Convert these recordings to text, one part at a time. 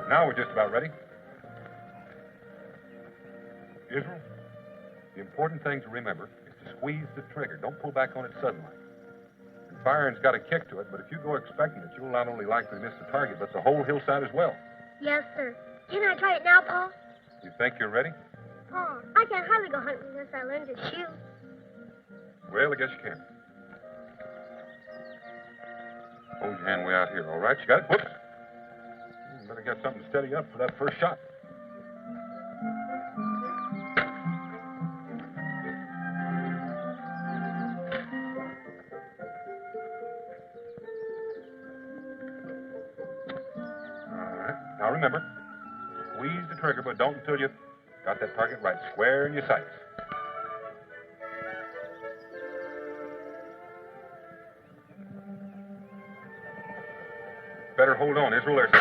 Now we're just about ready. Israel, the important thing to remember is to squeeze the trigger. Don't pull back on it suddenly. And firing's got a kick to it, but if you go expecting it, you'll not only likely miss the target, but the whole hillside as well. Yes, sir. Can I try it now, Pa? You think you're ready? Pa, I can hardly go hunting unless I learn to shoot. Well, I guess you can. Hold your hand way out here, all right? You got it? Whoops. You better get something to steady you up for that first shot. All right. Now remember, squeeze the trigger, but don't until you got that target right square in your sights. Better hold on, Israel. I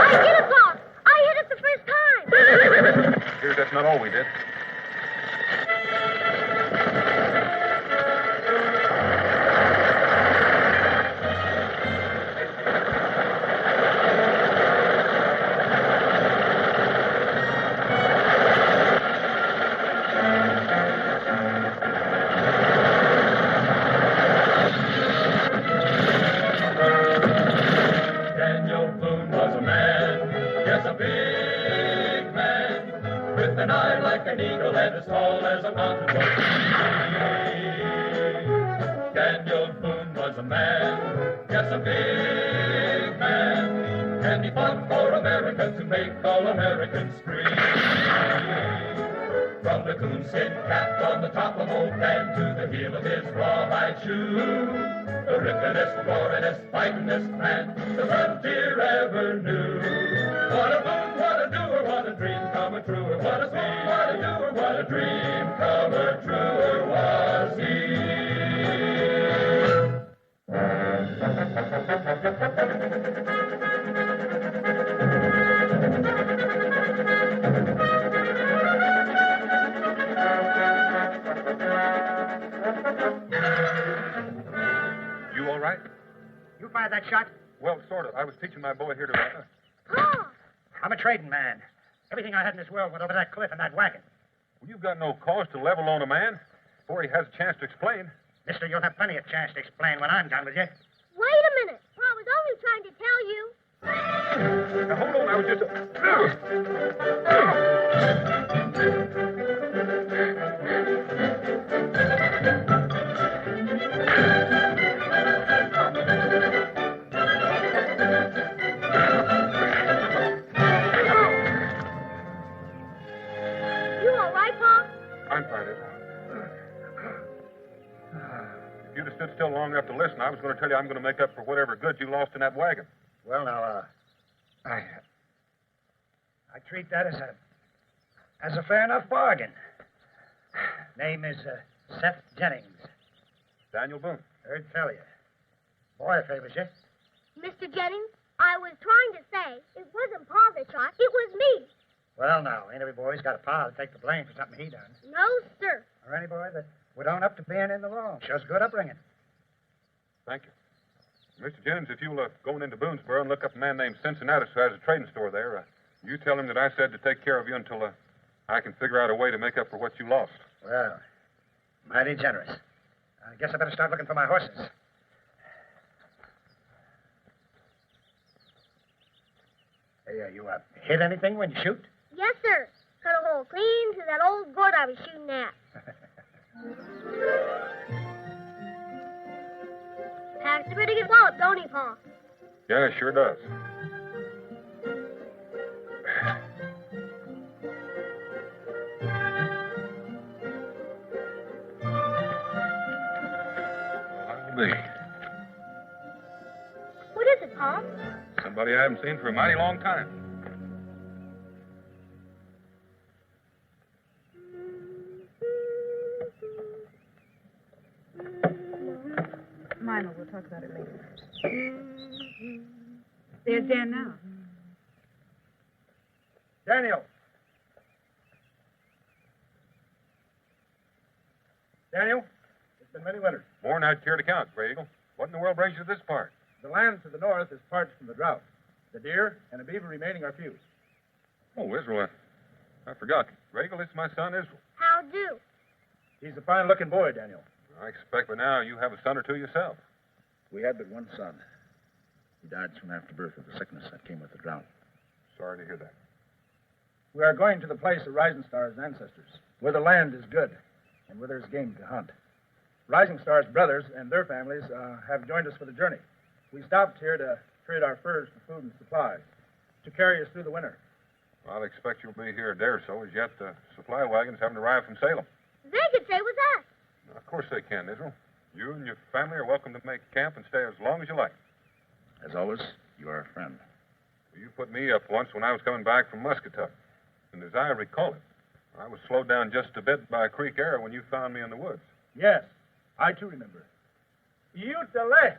hit it, Pa! I hit it the first time! Here's that's not all we did. Daniel Boone was a man, yes, a big man, and he fought for America to make all Americans free. From the coonskin cap on the top of old Dan to the heel of his rawhide shoe, the ripplingest, roaringest, fightingest man the frontier ever knew. What a Boone, what a doer, what a dream come true. What a Boone, what a doer, what a dream come true was he. You all right? You fired that shot? Well, sort of. I was teaching my boy here to... Pa! I'm a trading man. Everything I had in this world went over that cliff in that wagon. Well, you've got no cause to level on a man before he has a chance to explain. Mister, you'll have plenty of chance to explain when I'm done with you. Wait a minute. Pa was only trying to tell you. Now, hold on. I was just... You all right, Pa? I'm fine, Israel. If you'd have stood still long enough to listen, I was going to tell you I'm going to make up for whatever goods you lost in that wagon. Well, now, I treat that as a fair enough bargain. Name is Seth Jennings. Daniel Boone. Heard tell you. Boy favors you. Mr. Jennings, I was trying to say it wasn't Pa that shot. It was me. Well, now, ain't every boy's got a pa to take the blame for something he done. No, sir. Or any boy that would own up to being in the wrong. Shows good upbringing. Thank you. Mr. Jennings, if you'll go into Boonesboro and look up a man named Cincinnati who has a trading store there, you tell him that I said to take care of you until I can figure out a way to make up for what you lost. Well, mighty generous. I guess I better start looking for my horses. Hey, you hit anything when you shoot? Yes, sir. Cut a hole clean through that old gourd I was shooting at. Packs a pretty good wallop, don't he, Pa? Yeah, it sure does. I'll be. What is it, Pa? Somebody I haven't seen for a mighty long time. Mine, we'll talk about it later. There's Dan now. Daniel. Daniel, it's been many winters. More than I'd care to count, Gray Eagle. What in the world brings you to this part? The land to the north is parched from the drought. The deer and a beaver remaining are few. Oh, Israel, I forgot. Regal, this is my son, Israel. How do? He's a fine-looking boy, Daniel. I expect by now you have a son or two yourself. We had but one son. He died soon after birth of the sickness that came with the drought. Sorry to hear that. We are going to the place of Rising Star's ancestors, where the land is good and where there's game to hunt. Rising Star's brothers and their families have joined us for the journey. We stopped here to trade our furs for food and supplies, to carry us through the winter. I'll expect you'll be here a day or so, as yet the supply wagons haven't arrived from Salem. They could stay with us. Of course they can, Israel. You and your family are welcome to make camp and stay as long as you like. As always, you are a friend. You put me up once when I was coming back from Muscatine. And as I recall it, I was slowed down just a bit by a creek arrow when you found me in the woods. Yes, I too remember. You delay.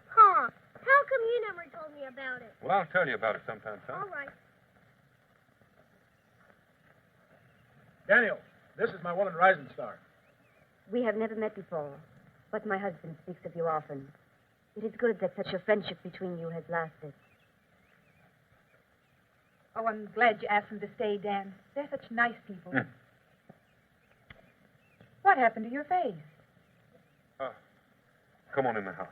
Huh. How come you never told me about it? Well, I'll tell you about it sometime, son. All right. Daniel, this is my woman, Rising Star. We have never met before, but my husband speaks of you often. It is good that such a friendship between you has lasted. Oh, I'm glad you asked them to stay, Dan. They're such nice people. What happened to your face? Come on in the house.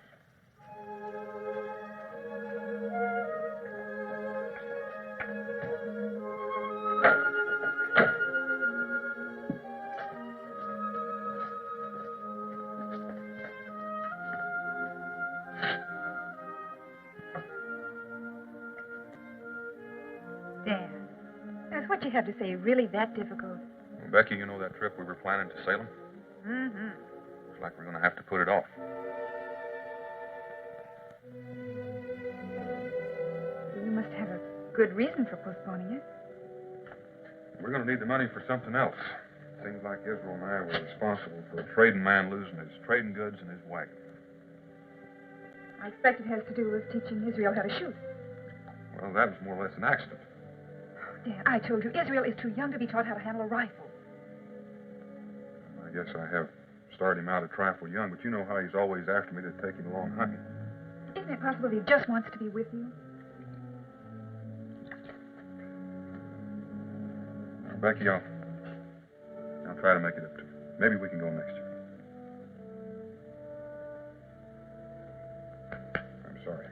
Dan, is what you have to say really that difficult? Well, Becky, you know that trip we were planning to Salem? Mm-hmm. Looks like we're going to have to put it off. You must have a good reason for postponing it. We're going to need the money for something else. Seems like Israel and I were responsible for a trading man losing his trading goods and his wagon. I expect it has to do with teaching Israel how to shoot. Well, that was more or less an accident. Dan, I told you, Israel is too young to be taught how to handle a rifle. I guess I have started him out a trifle young, but you know how he's always after me to take him along hunting. Isn't it possible he just wants to be with you? Becky, I'll try to make it up to you. Maybe we can go next year. I'm sorry.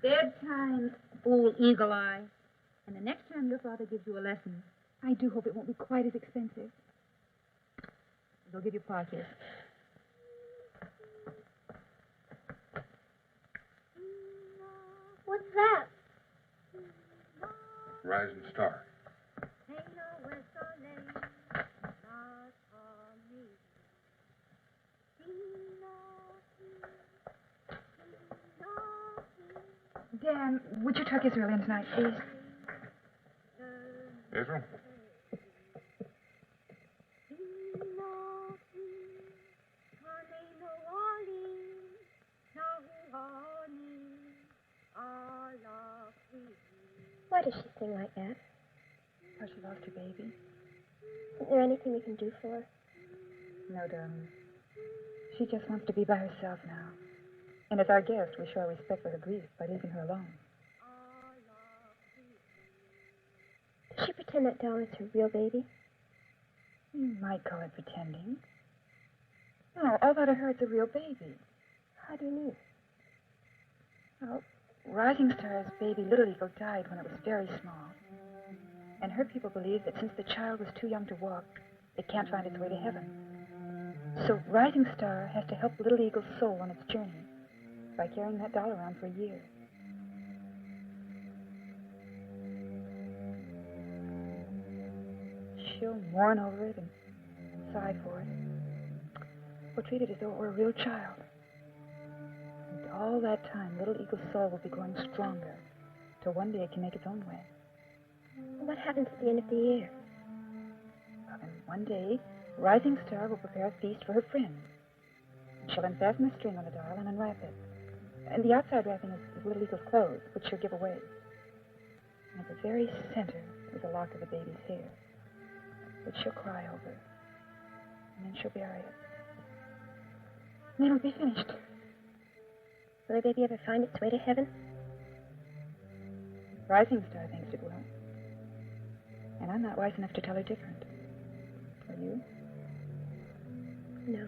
Bedtime, old Eagle Eye. And the next time your father gives you a lesson, I do hope it won't be quite as expensive. they'll give you pockets. What's that? Rising Star. Dan, would you tuck Israel in tonight, please? Israel? Why does she sing like that? Because she lost her baby. Isn't there anything we can do for her? No, darling. She just wants to be by herself now. And as our guest, we show our respect for her grief by leaving her alone. Does she pretend that doll is her real baby? You might call it pretending. No, all that of her is a real baby. How do you mean? Well, Rising Star's baby Little Eagle died when it was very small. And her people believe that since the child was too young to walk, it can't find its way to heaven. So Rising Star has to help Little Eagle's soul on its journey by carrying that doll around for a year. She'll mourn over it and sigh for it. We'll treat it as though it were a real child. all that time, Little Eagle's soul will be growing stronger, till one day it can make its own way. What happens at the end of the year? And one day, Rising Star will prepare a feast for her friends. And she'll unfasten the string on the doll and unwrap it. And the outside wrapping is Little Eagle's clothes, which she'll give away. And at the very center is a lock of the baby's hair, which she'll cry over. And then she'll bury it. And then it'll be finished. Will the baby ever find its way to heaven? Rising Star thinks it will. And I'm not wise enough to tell her different. Are you? No.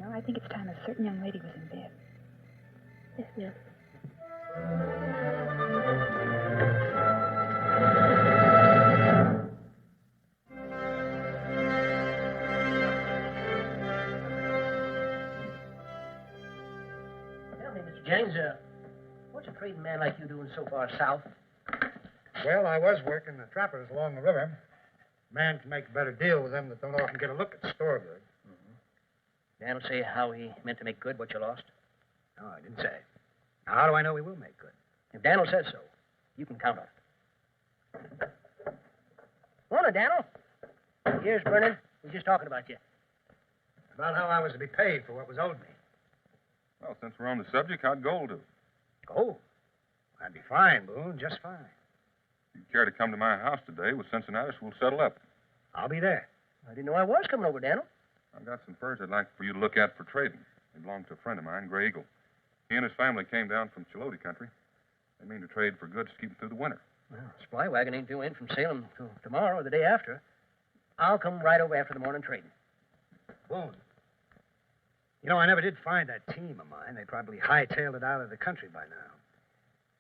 No, I think it's time a certain young lady was in bed. Yes, no. Tell me, Mr. Jennings, what's a trading man like you doing so far south? Well, I was working the trappers along the river. A man can make a better deal with them that don't often get a look at store goods. Dan will say how he meant to make good what you lost? No, I didn't say. Now, how do I know he will make good? If Daniel says so, you can count on it. Morning, Daniel. Ears burning. We're just talking about you. About how I was to be paid for what was owed me. Well, since we're on the subject, how'd gold do? Gold? I'd be fine, Boone, just fine. If you care to come to my house today with Cincinnatus, we'll settle up. I'll be there. I didn't know I was coming over, Daniel. I've got some furs I'd like for you to look at for trading. They belong to a friend of mine, Gray Eagle. He and his family came down from Chiloti country. They mean to trade for goods to keep them through the winter. Well, supply wagon ain't due in from Salem till tomorrow or the day after. I'll come right over after the morning trading. Boone. You know, I never did find that team of mine. They probably hightailed it out of the country by now.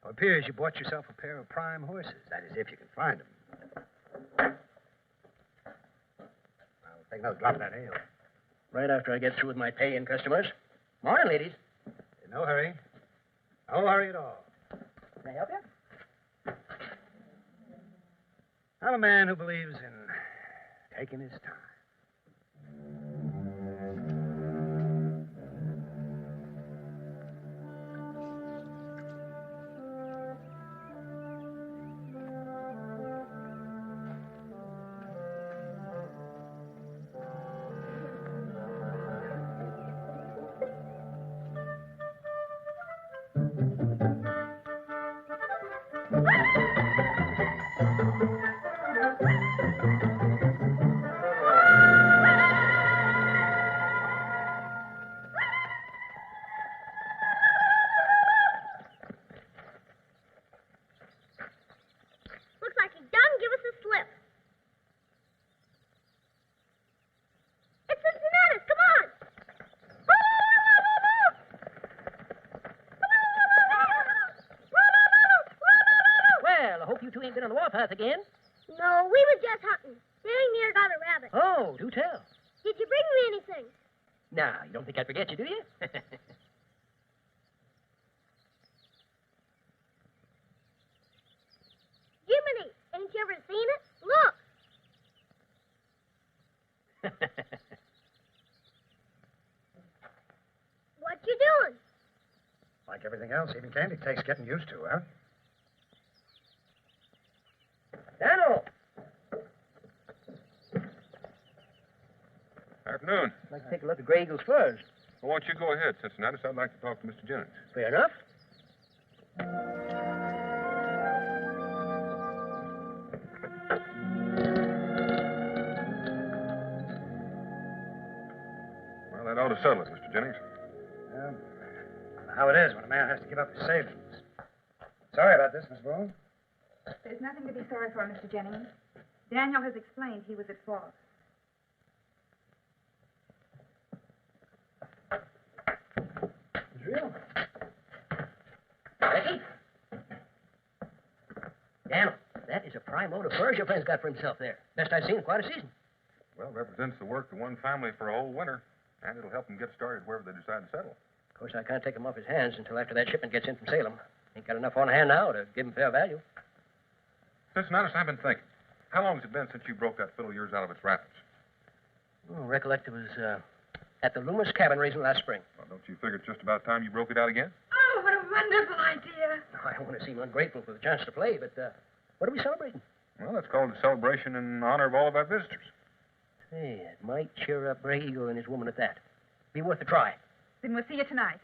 It appears you bought yourself a pair of prime horses. That is, if you can find them. I'll take another drop of that ale. Right after I get through with my pay-in customers. Morning, ladies. No hurry. No hurry at all. Can I help you? I'm a man who believes in taking his time. Looks like he done give us a slip. It's Cincinnatus, come on! Well, I hope you two ain't been on the warpath again. No, we was just hunting. Dang near got a rabbit. Oh, do tell. Did you bring me anything? Now, you don't think I'd forget you, do you? Jiminy, ain't you ever seen it? Look. What you doing? Like everything else, even candy takes getting used to, huh? Daniel! Afternoon. I'd like to take a look at Gray Eagle's furs. Well, why don't you go ahead, Cincinnatus? I'd like to talk to Mr. Jennings. Fair enough. Well, that ought to settle it, Mr. Jennings. Yeah. I don't know how it is when a man has to give up his savings. Sorry about this, Miss Boone. There's nothing to be sorry for, Mr. Jennings. Daniel has explained he was at fault. Israel? Becky? Daniel, that is a prime load of furs your friend's got for himself there. Best I've seen in quite a season. Well, it represents the work of one family for a whole winter, and it'll help them get started wherever they decide to settle. Of course, I can't take them off his hands until after that shipment gets in from Salem. Ain't got enough on hand now to give him fair value. Cincinnatus, I've been thinking. How long has it been since you broke that fiddle of yours out of its wrappings? Oh, recollect it was at the Loomis cabin raising last spring. Well, don't you figure it's just about time you broke it out again? Oh, what a wonderful idea. I don't want to seem ungrateful for the chance to play, but what are we celebrating? Well, it's called a celebration in honor of all of our visitors. Hey, it might cheer up Ray Eagle and his woman at that. Be worth a try. Then we'll see you tonight.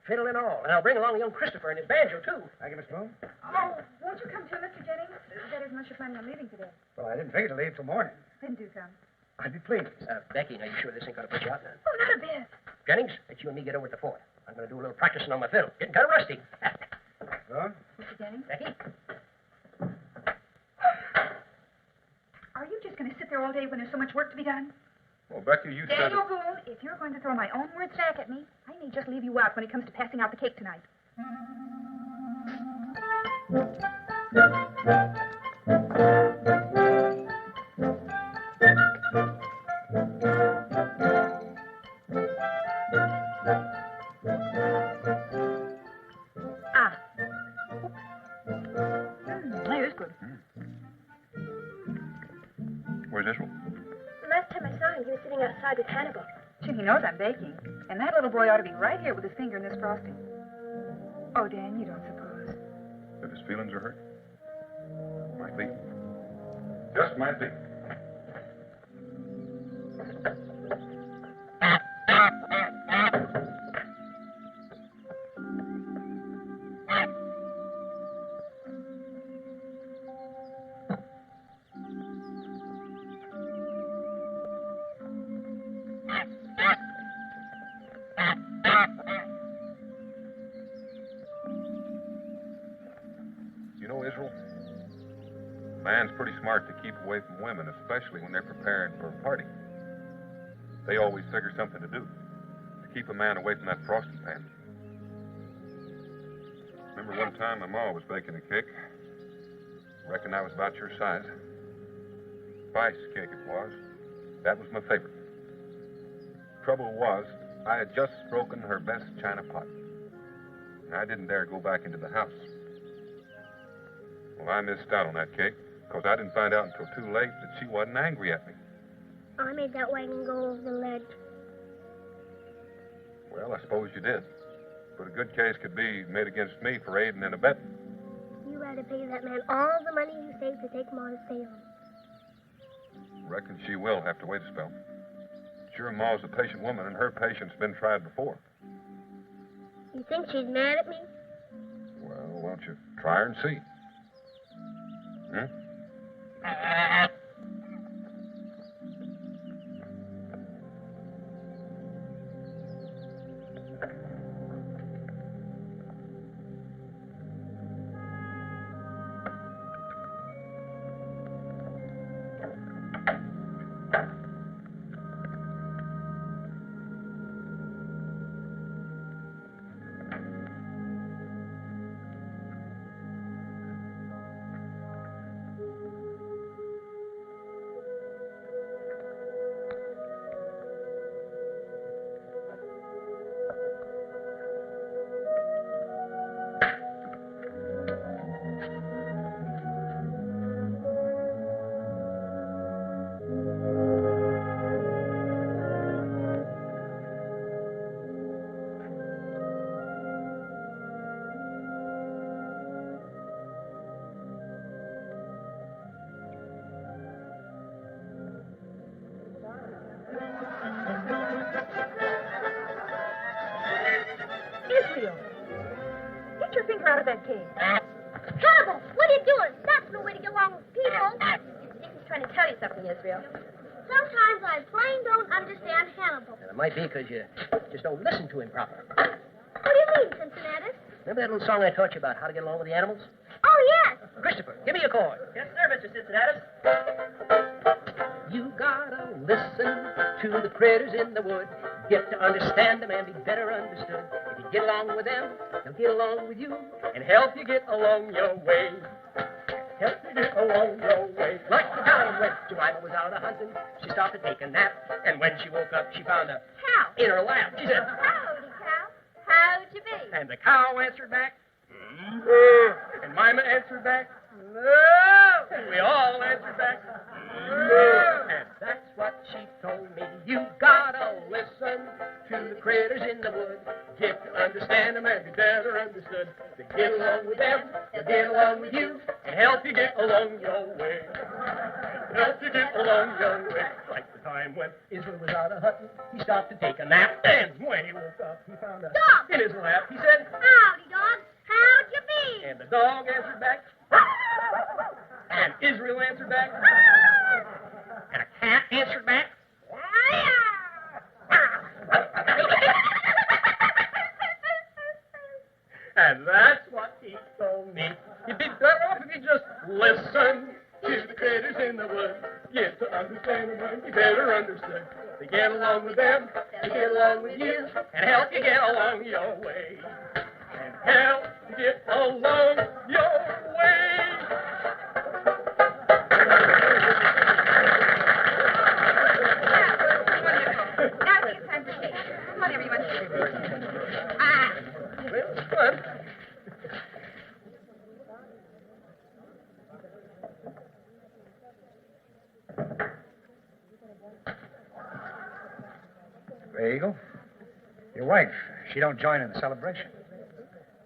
Fiddle and all. And I'll bring along young Christopher and his banjo, too. Thank you, Miss Boone. Oh, won't you come too, Mr. Jennings? That is much you're planning on leaving today. Well, I didn't figure to leave till morning. Then do come. I'd be pleased. Becky, are you sure this ain't going to put you out then? Oh, not a bit. Jennings, let you and me get over at the fort. I'm going to do a little practicing on my fiddle. Getting kind of rusty. Boone? Mr. Jennings? Becky? Are you just going to sit there all day when there's so much work to be done? Well, Becky, you said... Daniel Boone, if you're going to throw my own words back at me, I may just leave you out when it comes to passing out the cake tonight. There's good. Where's Israel? The last time I saw him, he was sitting outside with Hannibal. Gee, he knows I'm baking. And that little boy ought to be right here with his finger in this frosting. Oh, Dan, you don't suppose. If his feelings are hurt? Might be. Just might be. You know, Israel, a man's pretty smart to keep away from women, especially when they're preparing for a party. They always figure something to do to keep a man away from that frosting pan. Remember one time my ma was baking a cake. Reckon I was about your size. Spice cake it was. That was my favorite. Trouble was, I had just broken her best china pot. And I didn't dare go back into the house. Well, I missed out on that cake, because I didn't find out until too late that she wasn't angry at me. I made that wagon go over the ledge. Well, I suppose you did. But a good case could be made against me for aiding and abetting. You had to pay that man all the money you saved to take him on his sailing. Reckon she will have to wait a spell. Sure, Ma's a patient woman, and her patience been tried before. You think she's mad at me? Well, why don't you try her and see? Israel, get your finger out of that cake. Hannibal, what are you doing? That's no way to get along with people. He's trying to tell you something, Israel. Sometimes I plain don't understand Hannibal. It might be because you just don't listen to him proper. What do you mean, Cincinnati? Remember that little song I taught you about how to get along with the animals? Oh, yes. Christopher, give me a chord. Yes, sir, Mr. Cincinnati. You gotta listen to the critters in the wood. Get to understand them and be better understood. If you get along with them, they'll get along with you and help you get along your way. Help you get along your way. Like the time when Jemima was out a-hunting, she stopped to take a nap, and when she woke up, she found a Cow. in her lap. She said, Howdy, cow. How'd you be? and the cow answered back, and Mima answered back, Moo! And we all answered back, moo! And that's what she told me. You gotta listen to the critters in the wood. Get to understand them and be better understood. To get along with them, to get along with you, and help you get along your way. Help you get along your way. Like the time when Israel was out of hunting, he stopped to take a nap, and when he woke up, he found a Dog. in his lap. He said, Howdy, dog. How'd you be? and the dog answered back, and Israel answered back, and a cat answered back. And that's what he told me. You'd be better off if you just listen to the critters in the woods. Get to understand them and be better understood. To get along with them, to get along with you, and help you get along your way. And help you get along your way. Now it's time for cake. Come on, everyone. Well, it's fun. There you go. Your wife, she don't join in the celebration.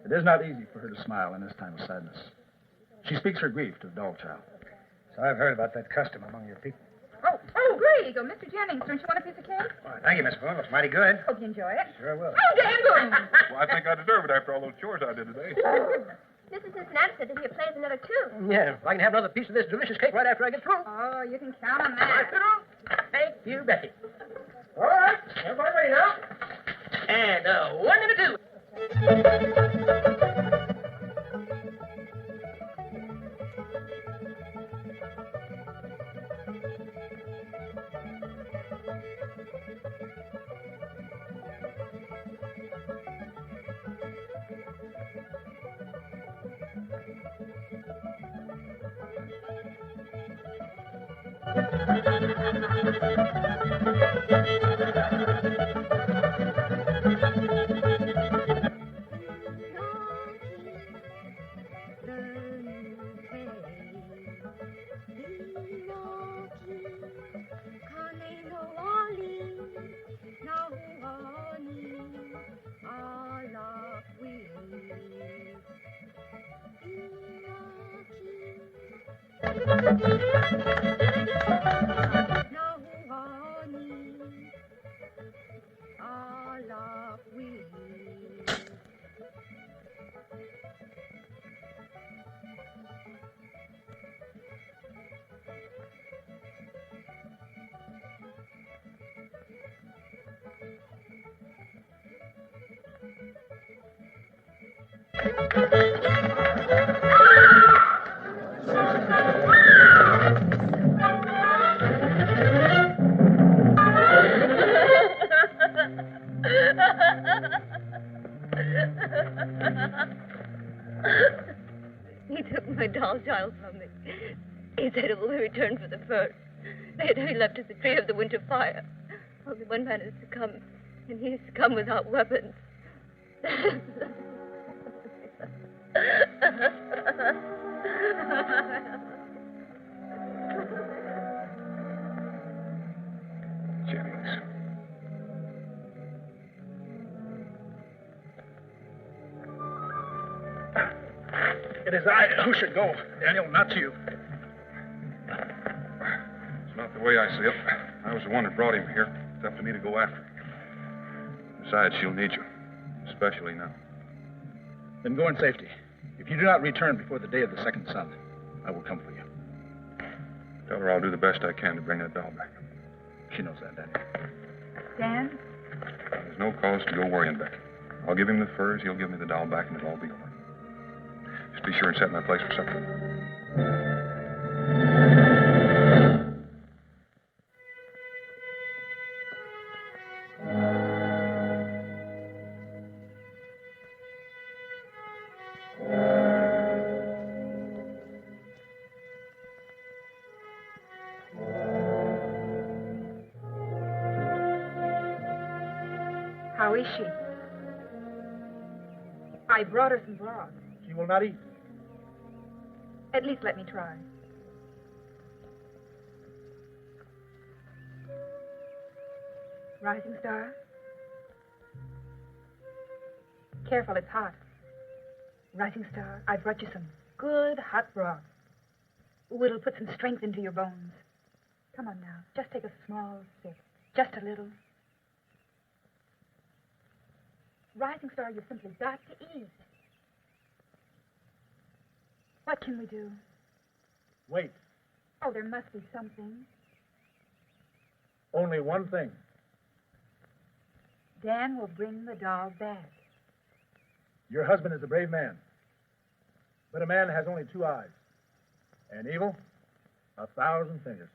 It is not easy for her to smile in this time of sadness. She speaks her grief to the doll child. So I've heard about that custom among your people. Oh, great. Go, Mr. Jennings. Don't you want a piece of cake? Well, thank you, Miss Boone. Looks mighty good. Hope you enjoy it. Sure will. Oh, Dan Boone. Well, I think I deserve it after all those chores I did today. Mrs. Cincinnati said that he plays another tune. Yeah, if I can have another piece of this delicious cake right after I get through. Oh, you can count on Right that. through. Thank you, Becky. All right, everybody ready now? And 1 and a 2. He took my doll child from me. He said it will be returned for the first. Later, he left at the tree of the winter fire. Only one man has succumbed, and he has succumbed without weapons. Jennings. It is I who should go, Daniel, not you. It's not the way I see it. I was the one that brought him here. It's up to me to go after him. Besides, she'll need you, especially now. Then go in safety. If you do not return before the day of the second sun, I will come for you. Tell her I'll do the best I can to bring that doll back. She knows that, Daniel. Dan? There's no cause to go worrying, Becky. I'll give him the furs, he'll give me the doll back, and it'll all be over. Just be sure and set in that place for supper. How is she? I brought her some broth. She will not eat. At least let me try. Rising Star? Careful, it's hot. Rising Star, I've brought you some good hot broth. Ooh, it'll put some strength into your bones. Come on now, just take a small sip. Just a little. Rising Star, you've simply got to eat. What can we do? Wait. Oh, there must be something. Only one thing. Dan will bring the doll back. Your husband is a brave man. But a man has only 2 eyes. And evil, 1,000 fingers.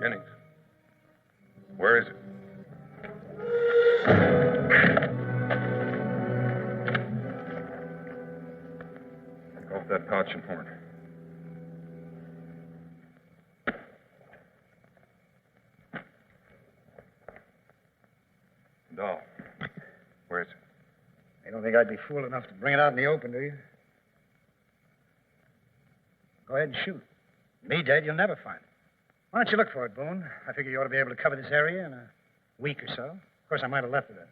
Jennings, where is it? Take off that pouch and horn. Doll, where is it? You don't think I'd be fool enough to bring it out in the open, do you? Go ahead and shoot. Me dead, you'll never find it. Why don't you look for it, Boone? I figure you ought to be able to cover this area in a week or so. Of course, I might have left it a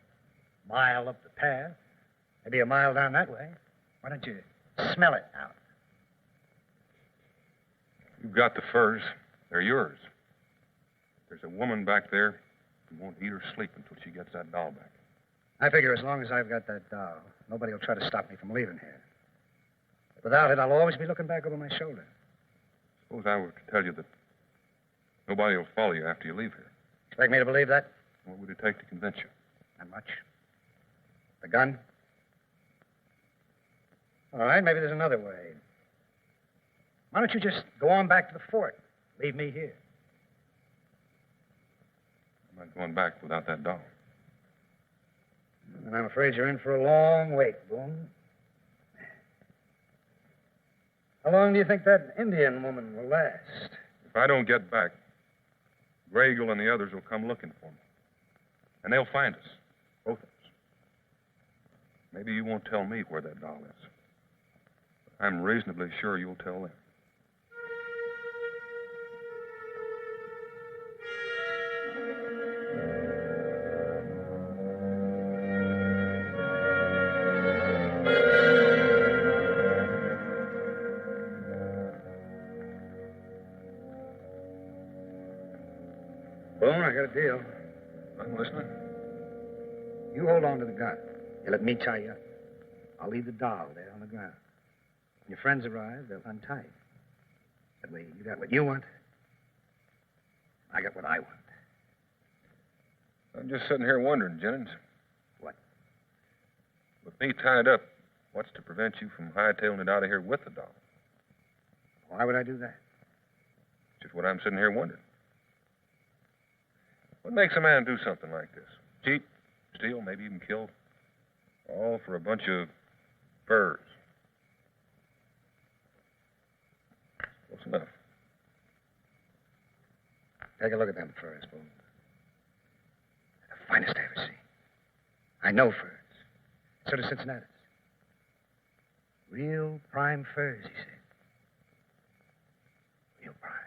mile up the path, maybe a mile down that way. Why don't you smell it out? You've got the furs. They're yours. There's a woman back there who won't eat or sleep until she gets that doll back. I figure as long as I've got that doll, nobody will try to stop me from leaving here. But without it, I'll always be looking back over my shoulder. Suppose I were to tell you that nobody will follow you after you leave here. Expect me to believe that? What would it take to convince you? Not much. The gun? All right, maybe there's another way. Why don't you just go on back to the fort? Leave me here. I'm not going back without that doll. And I'm afraid you're in for a long wait, Boone. How long do you think that Indian woman will last? If I don't get back, Gray Eagle and the others will come looking for me. And they'll find us, both of us. Maybe you won't tell me where that doll is. But I'm reasonably sure you'll tell them. Boone, I got a deal. I'm listening. You hold on to the gun. You let me tie you up. I'll leave the doll there on the ground. When your friends arrive, they'll untie you. That way, you got what you want. I got what I want. I'm just sitting here wondering, Jennings. What? With me tied up, what's to prevent you from hightailing it out of here with the doll? Why would I do that? Just what I'm sitting here wondering. What makes a man do something like this? Cheat, steal, maybe even kill? All for a bunch of furs. Close enough. Take a look at them furs, Boone. They're the finest I ever seen. I know furs. So does Cincinnati's. Real prime furs, he said. Real prime.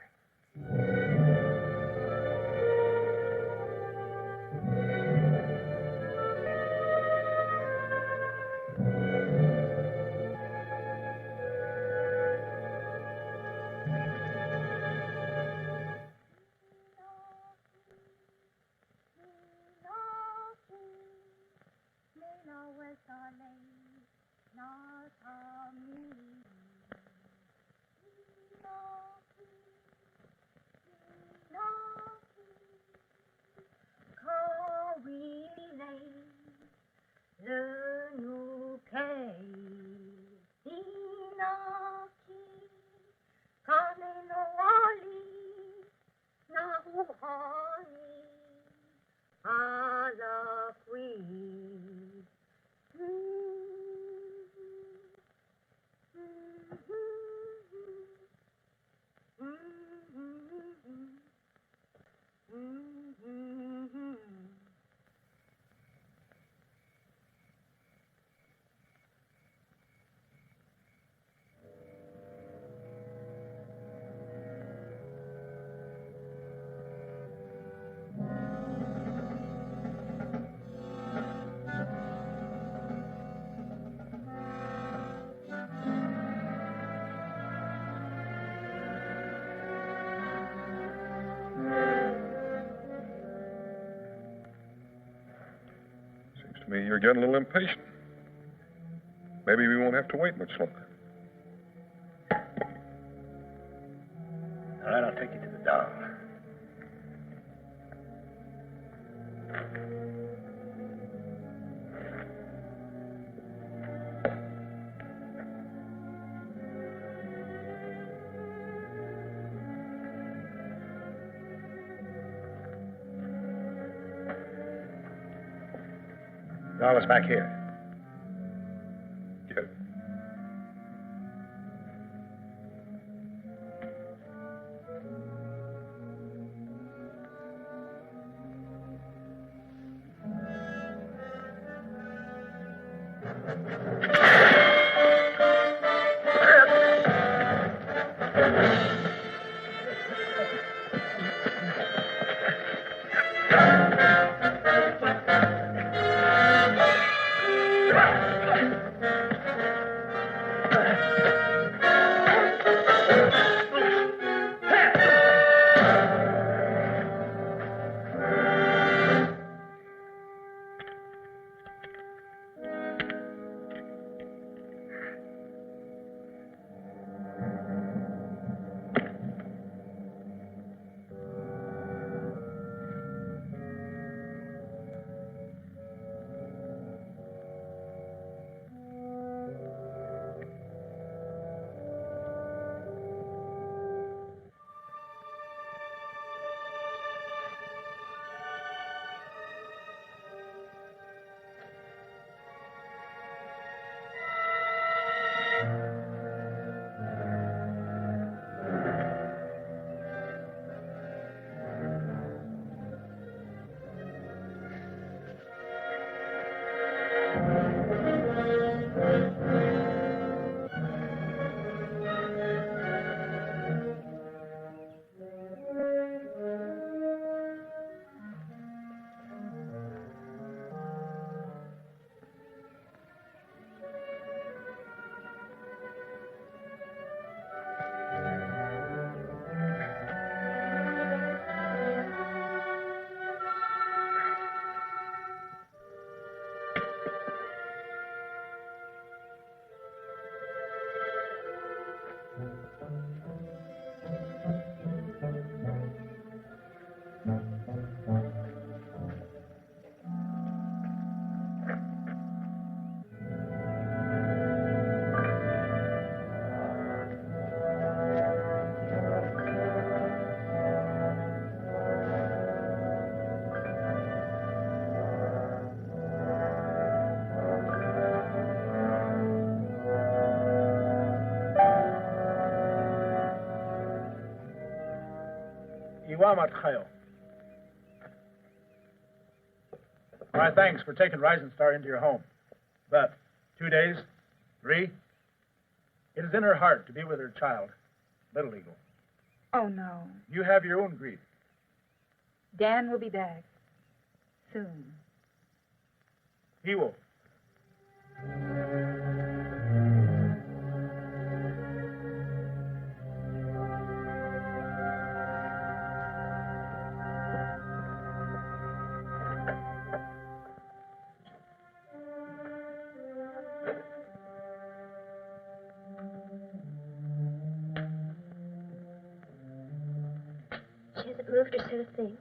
me you're getting a little impatient. Maybe we won't have to wait much longer. All right, I'll take you to the doll. Doll is back here. Get it. Iwamatchayo. My thanks for taking Rising Star into your home. But 2 days, 3, it is in her heart to be with her child, Little Eagle. Oh, no. You have your own grief. Dan will be back. Soon. He will. She hasn't moved or said a thing.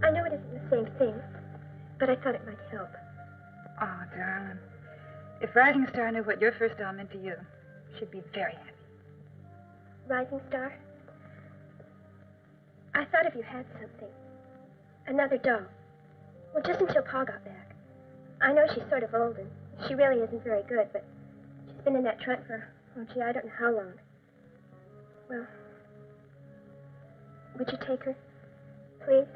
I know it isn't the same thing, but I thought it might help. Oh, darling. If Rising Star knew what your first doll meant to you, she'd be very happy. Rising Star, I thought if you had something. Another doll. Well, just until Pa got back. I know she's sort of old and she really isn't very good, but she's been in that trunk for, oh, gee, I don't know how long. Well, would you take her, please?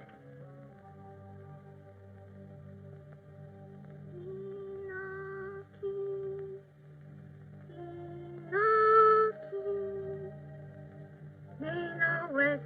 With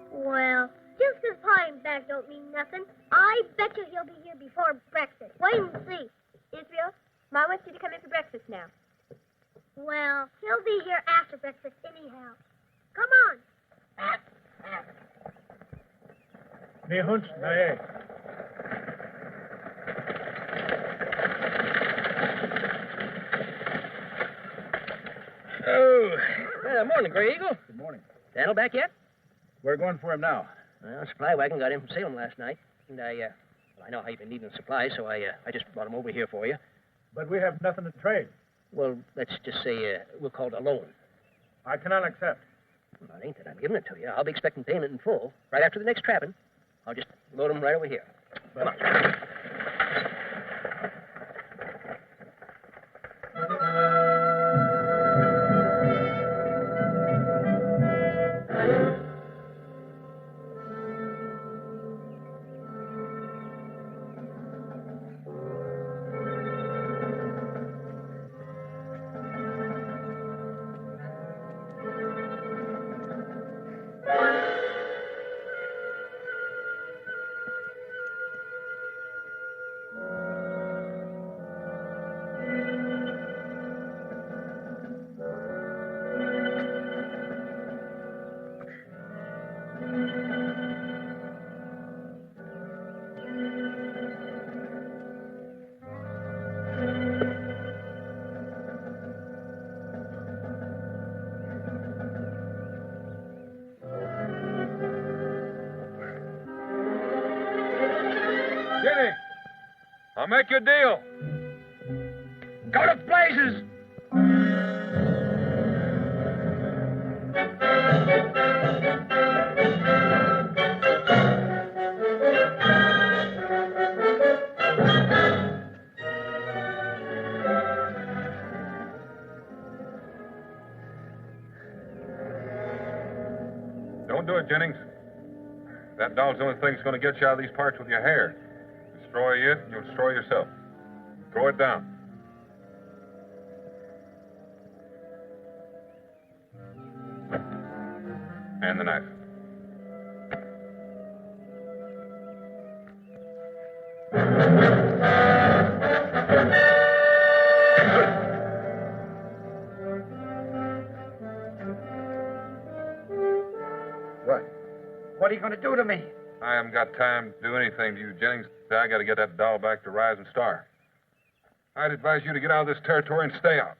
Well, just 'cause Pa ain't back don't mean nothing. I bet you he'll be here before breakfast. Wait and see. Israel, Ma wants you to come in for breakfast now. Well, he'll be here after breakfast anyhow. Come on. Nee, Hund, nee. Oh, morning, Gray Eagle. Good morning. Daniel back yet? We're going for him now. Well, supply wagon got in from Salem last night, and I know how you've been needing supplies, so I just brought him over here for you. But we have nothing to trade. Well, let's just say we'll call it a loan. I cannot accept. Well, it ain't that I'm giving it to you. I'll be expecting payment in full right after the next trapping. I'll just load him right over here. Come on. Jenny, I'll make you a deal. Go to blazes! Don't do it, Jennings. That doll's the only thing that's going to get you out of these parts with your hair. Destroy it, and you'll destroy yourself. Throw it down. And the knife. What? What are you going to do to me? I haven't got time to do anything to you, Jennings. I got to get that doll back to Rising Star. I'd advise you to get out of this territory and stay out.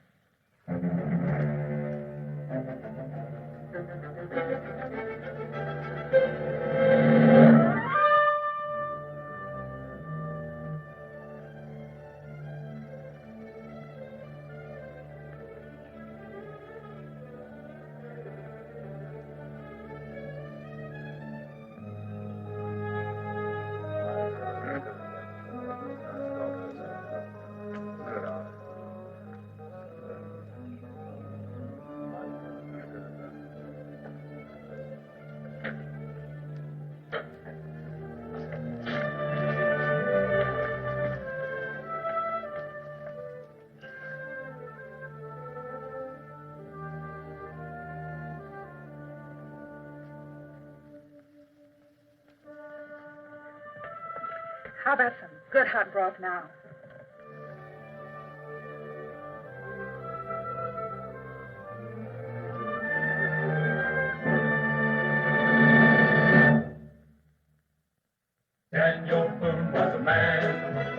How about some good hot broth now? Daniel Boone was a man,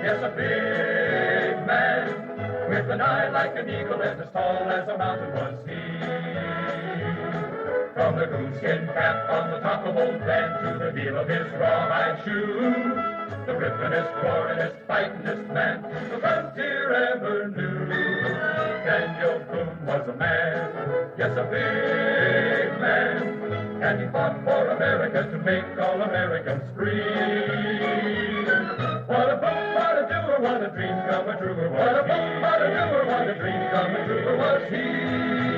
yes, a big man, with an eye like an eagle and as tall as a mountain was he. From the coonskin cap on the top of Old Dan to the heel of his rawhide shoe, the ripplingest, roaringest, fightingest man the frontier ever knew. Daniel Boone was a man, yes, a big man. And he fought for America to make all Americans free. What a boom, what a doer, what a dream come true. What a boom, what a doer, what a dream come true was he.